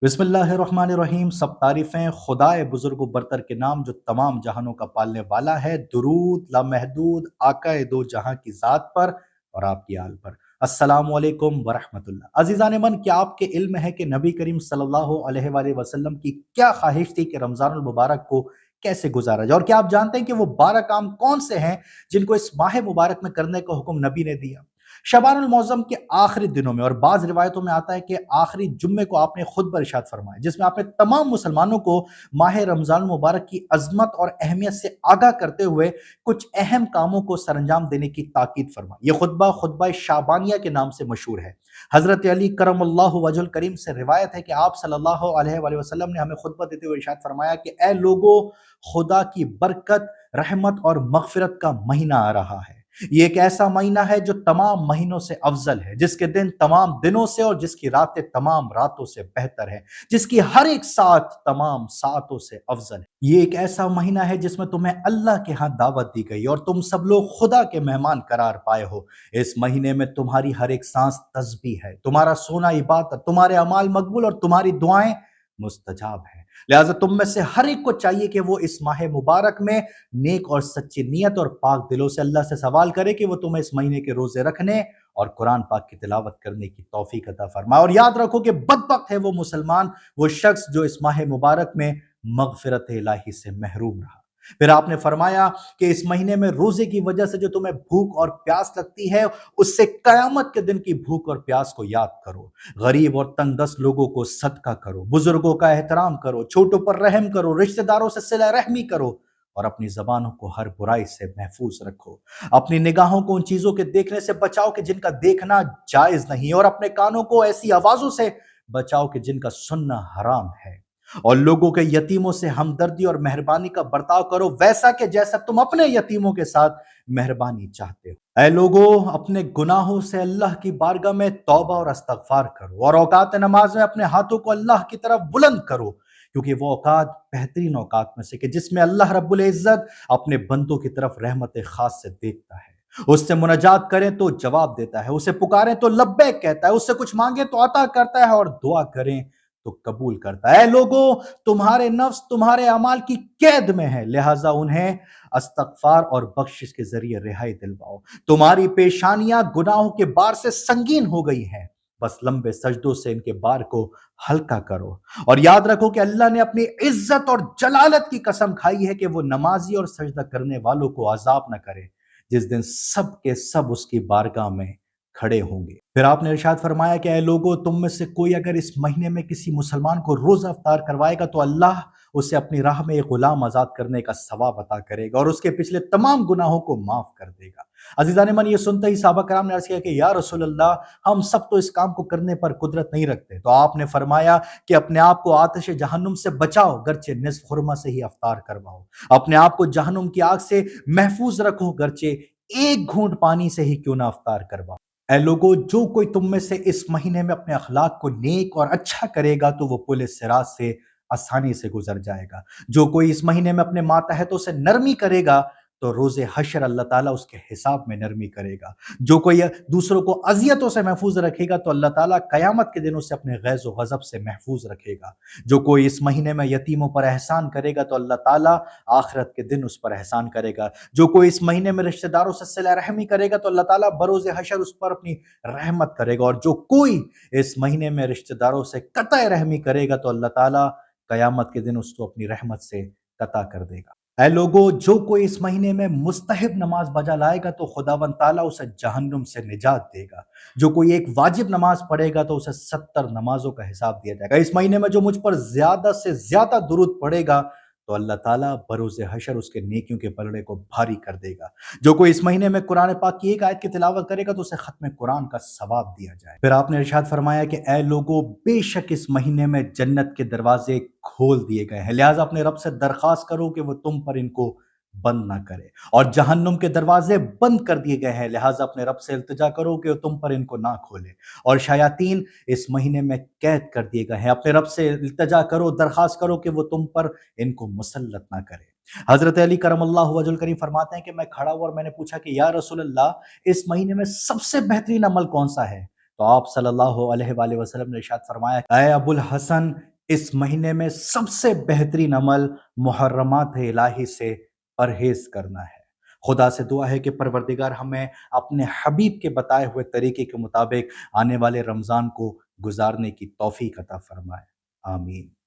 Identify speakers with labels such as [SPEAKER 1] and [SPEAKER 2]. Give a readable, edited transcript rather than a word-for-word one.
[SPEAKER 1] بسم اللہ الرحمن الرحیم۔ سب تعریفیں خدائے بزرگ و برتر کے نام جو تمام جہانوں کا پالنے والا ہے۔ درود لامحدود آقا دو جہاں کی ذات پر اور آپ کی آل پر۔ السلام علیکم ورحمت اللہ۔ عزیزان من، کیا آپ کے علم ہے کہ نبی کریم صلی اللہ علیہ وآلہ وسلم کی کیا خواہش تھی کہ رمضان المبارک کو کیسے گزارا جائے؟ اور کیا آپ جانتے ہیں کہ وہ 12 کام کون سے ہیں جن کو اس ماہ مبارک میں کرنے کا حکم نبی نے دیا؟ شعبان المعظم کے آخری دنوں میں، اور بعض روایتوں میں آتا ہے کہ آخری جمعے کو آپ نے خطبہ ارشاد فرمایا، جس میں آپ نے تمام مسلمانوں کو ماہ رمضان المبارک کی عظمت اور اہمیت سے آگاہ کرتے ہوئے کچھ اہم کاموں کو سر انجام دینے کی تاکید فرمائی۔ یہ خطبہ شعبانیہ کے نام سے مشہور ہے۔ حضرت علی کرم اللہ وجہ الکریم سے روایت ہے کہ آپ صلی اللہ علیہ وآلہ وسلم نے ہمیں خطبہ دیتے ہوئے ارشاد فرمایا کہ اے لوگو، خدا کی برکت، رحمت اور مغفرت کا مہینہ آ رہا ہے۔ یہ ایک ایسا مہینہ ہے جو تمام مہینوں سے افضل ہے، جس کے دن تمام دنوں سے اور جس کی راتیں تمام راتوں سے بہتر ہے، جس کی ہر ایک ساتھ تمام ساتوں سے افضل ہے۔ یہ ایک ایسا مہینہ ہے جس میں تمہیں اللہ کے ہاں دعوت دی گئی اور تم سب لوگ خدا کے مہمان قرار پائے ہو۔ اس مہینے میں تمہاری ہر ایک سانس تسبیح ہے، تمہارا سونا عبادت، تمہارے اعمال مقبول اور تمہاری دعائیں مستجاب ہیں۔ لہٰذا تم میں سے ہر ایک کو چاہیے کہ وہ اس ماہ مبارک میں نیک اور سچی نیت اور پاک دلوں سے اللہ سے سوال کرے کہ وہ تمہیں اس مہینے کے روزے رکھنے اور قرآن پاک کی تلاوت کرنے کی توفیق عطا فرمائے۔ اور یاد رکھو کہ بدبخت ہے وہ مسلمان، وہ شخص جو اس ماہ مبارک میں مغفرت الہی سے محروم رہا۔ پھر آپ نے فرمایا کہ اس مہینے میں روزے کی وجہ سے جو تمہیں بھوک اور پیاس لگتی ہے، اس سے قیامت کے دن کی بھوک اور پیاس کو یاد کرو۔ غریب اور تنگ دست لوگوں کو صدقہ کرو، بزرگوں کا احترام کرو، چھوٹوں پر رحم کرو، رشتہ داروں سے صلہ رحمی کرو، اور اپنی زبانوں کو ہر برائی سے محفوظ رکھو۔ اپنی نگاہوں کو ان چیزوں کے دیکھنے سے بچاؤ کہ جن کا دیکھنا جائز نہیں، اور اپنے کانوں کو ایسی آوازوں سے بچاؤ کہ جن کا سننا حرام ہے۔ اور لوگوں کے یتیموں سے ہمدردی اور مہربانی کا برتاؤ کرو، ویسا کہ جیسا تم اپنے یتیموں کے ساتھ مہربانی چاہتے ہو۔ اے لوگو، اپنے گناہوں سے اللہ کی بارگاہ میں توبہ اور استغفار کرو، اور اوقات نماز میں اپنے ہاتھوں کو اللہ کی طرف بلند کرو، کیونکہ وہ اوقات بہترین اوقات میں سے کہ جس میں اللہ رب العزت اپنے بندوں کی طرف رحمت خاص سے دیکھتا ہے۔ اس سے مناجات کریں تو جواب دیتا ہے، اسے پکاریں تو لبیک کہتا ہے، اس سے کچھ مانگیں تو عطا کرتا ہے، اور دعا کریں تو قبول کرتا ہے۔ اے لوگو، تمہارے نفس تمہارے اعمال کی قید میں ہے، لہٰذا انہیں استغفار اور بخشش کے ذریعے رہائی دلواؤ۔ تمہاری پیشانیاں گناہوں کے بار سے سنگین ہو گئی ہیں، بس لمبے سجدوں سے ان کے بار کو ہلکا کرو۔ اور یاد رکھو کہ اللہ نے اپنی عزت اور جلالت کی قسم کھائی ہے کہ وہ نمازی اور سجدہ کرنے والوں کو عذاب نہ کرے، جس دن سب کے سب اس کی بارگاہ میں کھڑے ہوں گے۔ پھر آپ نے ارشاد فرمایا کہ اے لوگو، تم میں سے کوئی اگر اس مہینے میں کسی مسلمان کو روزہ افطار کروائے گا تو اللہ اسے اپنی راہ میں ایک غلام آزاد کرنے کا ثواب عطا کرے گا اور اس کے پچھلے تمام گناہوں کو معاف کر دے گا۔ عزیزان من، یہ سنتے ہی صحابہ کرام نے عرض کیا کہ یا رسول اللہ، ہم سب تو اس کام کو کرنے پر قدرت نہیں رکھتے۔ تو آپ نے فرمایا کہ اپنے آپ کو آتش جہنم سے بچاؤ، گرچہ نصف خرما سے ہی افطار کرواؤ۔ اپنے آپ کو جہنم کی آگ سے محفوظ رکھو، گرچہ ایک گھونٹ پانی سے ہی کیوں نہ افطار کرواؤ۔ اے لوگو، جو کوئی تم میں سے اس مہینے میں اپنے اخلاق کو نیک اور اچھا کرے گا تو وہ پل صراط سے آسانی سے گزر جائے گا۔ جو کوئی اس مہینے میں اپنے ماتحتوں سے نرمی کرے گا تو روز حشر اللہ تعالیٰ اس کے حساب میں نرمی کرے گا۔ جو کوئی دوسروں کو اذیتوں سے محفوظ رکھے گا تو اللہ تعالیٰ قیامت کے دن اسے اپنے غیظ و غضب سے محفوظ رکھے گا۔ جو کوئی اس مہینے میں یتیموں پر احسان کرے گا تو اللہ تعالیٰ آخرت کے دن اس پر احسان کرے گا۔ جو کوئی اس مہینے میں رشتہ داروں سے صلہ رحمی کرے گا تو اللہ تعالیٰ بروز حشر اس پر اپنی رحمت کرے گا، اور جو کوئی اس مہینے میں رشتہ داروں سے قطع رحمی کرے گا تو اللہ تعالیٰ قیامت کے دن اس کو اپنی رحمت سے قطع کر دے گا۔ اے لوگو، جو کوئی اس مہینے میں مستحب نماز بجا لائے گا تو خداوند تعالیٰ اسے جہنم سے نجات دے گا۔ جو کوئی ایک واجب نماز پڑھے گا تو اسے 70 نمازوں کا حساب دیا جائے گا۔ اس مہینے میں جو مجھ پر زیادہ سے زیادہ درود پڑھے گا تو اللہ تعالیٰ بروز حشر اس کے نیکیوں کے پلڑے کو بھاری کر دے گا۔ جو کوئی اس مہینے میں قرآن پاک کی ایک آیت کی تلاوت کرے گا تو اسے ختم قرآن کا ثواب دیا جائے۔ پھر آپ نے ارشاد فرمایا کہ اے لوگو، بے شک اس مہینے میں جنت کے دروازے کھول دیے گئے ہیں، لہٰذا اپنے رب سے درخواست کرو کہ وہ تم پر ان کو بند نہ کرے، اور جہنم کے دروازے بند کر دیے گئے ہیں، لہٰذا اپنے رب سے التجا کرو کہ وہ تم پر ان کو نہ کھولے، اور شیاطین اس مہینے میں قید کر دیے گئے ہیں، اپنے رب سے التجا کرو، درخواست کرو کہ وہ تم پر ان کو مسلط نہ کرے۔ حضرت علی کرم اللہ وجہ الکریم فرماتے ہیں کہ میں کھڑا ہوا اور میں نے پوچھا کہ یا رسول اللہ، اس مہینے میں سب سے بہترین عمل کون سا ہے؟ تو آپ صلی اللہ علیہ وآلہ وسلم نے ارشاد فرمایا، اے ابو الحسن، اس مہینے میں سب سے بہترین عمل محرمات الہی سے پرہیز کرنا ہے۔ خدا سے دعا ہے کہ پروردگار ہمیں اپنے حبیب کے بتائے ہوئے طریقے کے مطابق آنے والے رمضان کو گزارنے کی توفیق عطا فرمائے۔ آمین۔